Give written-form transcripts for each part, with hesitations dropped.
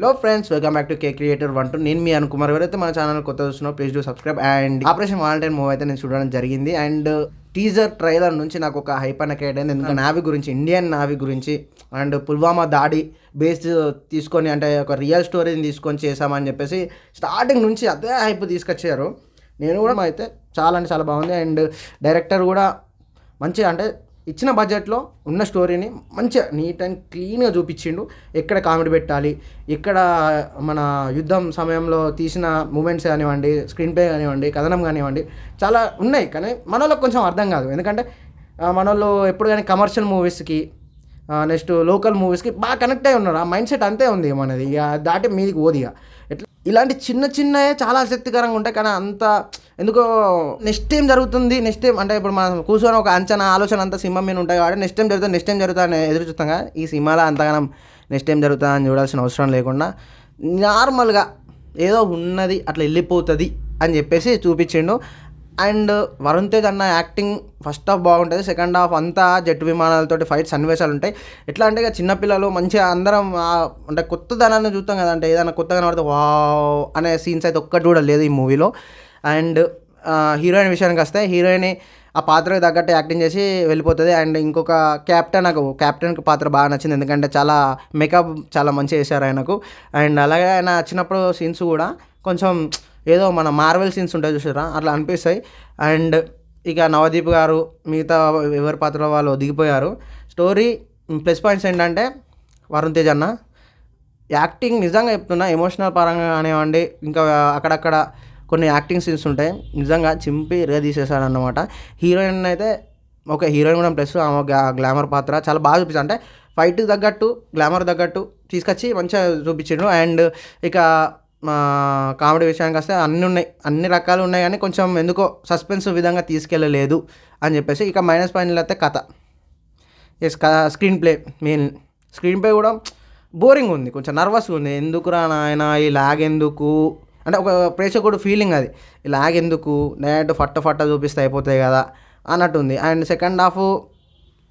Hello friends, welcome back to K creator 1 2. నేను మీ అనుకుమార్. ఎవరైతే మన ఛానల్ కొత్త చూస్తున్నారో please do subscribe. And operation Valentine movie అయితే నేను చూడడం జరిగింది. అండ్ టీజర్ ట్రైలర్ నుంచి నాకు ఒక హైప్ అన్న క్రియేట్ అయింది. ఎందుకంటే నావీ గురించి, ఇండియన్ నావీ గురించి అండ్ పుల్వామా దాడి బేస్ తీసుకొని, అంటే ఒక రియల్ స్టోరీని తీసుకొని చేసామని చెప్పేసి స్టార్టింగ్ నుంచి అదే హైప్ తీసుకొచ్చారు. నేను కూడా అయితే చాలా అంటే చాలా బాగుంది. అండ్ డైరెక్టర్ కూడా మంచిగా, అంటే ఇచ్చిన బడ్జెట్లో ఉన్న స్టోరీని మంచిగా నీట్ అండ్ క్లీన్గా చూపించిండు. ఎక్కడ కామెడీ పెట్టాలి, ఎక్కడ మన యుద్ధం సమయంలో తీసిన మూమెంట్స్ కానివ్వండి, స్క్రీన్ ప్లే కానివ్వండి, కథనం కానివ్వండి, చాలా ఉన్నాయి. కానీ మన వాళ్ళకి కొంచెం అర్థం కాదు. ఎందుకంటే మన వాళ్ళు ఎప్పుడు కానీ కమర్షియల్ మూవీస్కి, నెక్స్ట్ లోకల్ మూవీస్కి బాగా కనెక్ట్ అయి ఉన్నారు. ఆ మైండ్ సెట్ అంతే ఉంది మనది. ఇక దాటి మీదికి పోదు. ఇక ఎట్లా ఇలాంటి చిన్న చిన్నవే చాలా ఆసక్తికరంగా ఉంటాయి. కానీ అంత ఎందుకో నెక్స్ట్ ఏం జరుగుతుంది, నెక్స్ట్ టైం అంటే ఇప్పుడు మనం కూర్చొని ఒక అంచనా ఆలోచన అంతా సినిమా మీద ఉంటాయి కాబట్టి నెక్స్ట్ టైం జరుగుతుంది అని ఎదురు చూస్తాం కదా. ఈ సినిమాలో అంతగానం నెక్స్ట్ టైం జరుగుతుంది అని చూడాల్సిన అవసరం లేకుండా నార్మల్గా ఏదో ఉన్నది అట్లా వెళ్ళిపోతుంది అని చెప్పేసి చూపించిండు. అండ్ వరుణ్ తేజ్ అన్న యాక్టింగ్ ఫస్ట్ హాఫ్ బాగుంటుంది, సెకండ్ హాఫ్ అంతా జెట్ విమానాలతోటి ఫైట్ సన్నివేశాలు ఉంటాయి. ఎట్లా అంటే ఇక చిన్నపిల్లలు మంచిగా అందరం అంటే కొత్తదనాన్ని చూస్తాం కదా, అంటే ఏదైనా కొత్తగా పడితే వావ్ అనే సీన్స్ అయితే ఒక్కటి కూడా లేదు ఈ మూవీలో. అండ్ హీరోయిన్ విషయానికి వస్తే హీరోయిన్ ఆ పాత్రకు తగ్గట్టు యాక్టింగ్ చేసి వెళ్ళిపోతుంది. అండ్ ఇంకొక క్యాప్టెన్ పాత్ర బాగా నచ్చింది, ఎందుకంటే చాలా మేకప్ చాలా మంచిగా చేశారు ఆయనకు. అండ్ అలాగే ఆయన వచ్చినప్పుడు సీన్స్ కూడా కొంచెం ఏదో మన మార్వెల్ సీన్స్ ఉంటాయి చూసారా, అట్లా అనిపిస్తాయి. అండ్ ఇక నవదీప్ గారు మిగతా ఎవరి పాత్ర వాళ్ళు దిగిపోయారు. స్టోరీ ప్లస్ పాయింట్స్ ఏంటంటే వరుణ్ తేజ్ అన్న యాక్టింగ్ నిజంగా చెప్తున్నా, ఎమోషనల్ పరంగా కానివ్వండి, ఇంకా అక్కడక్కడ కొన్ని యాక్టింగ్ సీన్స్ ఉంటాయి, నిజంగా చింపి తీసేసాడన్నమాట. హీరోయిన్ అయితే ఓకే, హీరోయిన్ కూడా ప్లస్ ఆమె గ్లామర్ పాత్ర చాలా బాగా చూపించాడు. అంటే ఫైట్కి తగ్గట్టు గ్లామర్ తగ్గట్టు తీసుకొచ్చి మంచిగా చూపించిండు. అండ్ ఇక కామెడీ విషయానికి వస్తే అన్ని రకాలు ఉన్నాయి, కానీ కొంచెం ఎందుకో సస్పెన్స్ విధంగా తీసుకెళ్ళలేదు అని చెప్పేసి. ఇక మైనస్ పాయింట్లు అయితే కథ, స్క్రీన్ ప్లే కూడా బోరింగ్ ఉంది, కొంచెం నర్వస్గా ఉంది. ఎందుకురా నాయన ఈ లాగ్ ఎందుకు, అంటే ఒక ప్రేక్షకుడు ఫీలింగ్ అది, ఈ లాగ్ ఎందుకు, డైరెక్ట్ ఫట్ట చూపిస్తే అయిపోతాయి కదా అన్నట్టుంది. అండ్ సెకండ్ హాఫ్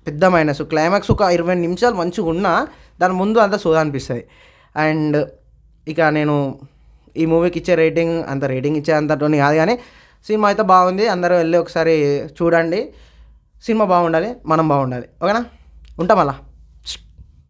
పెద్ద మైనస్, క్లైమాక్స్ ఒక 20 నిమిషాలు మంచిగా ఉన్నా దాని ముందు అంతా సోదా అనిపిస్తుంది. అండ్ ఇక నేను ఈ మూవీకి ఇచ్చే రేటింగ్ ఇచ్చే అంతటోని కాదు, కానీ సినిమా అయితే బాగుంది. అందరూ వెళ్ళి ఒకసారి చూడండి. సినిమా బాగుండాలి, మనం బాగుండాలి. ఓకేనా, ఉంటాం అలా.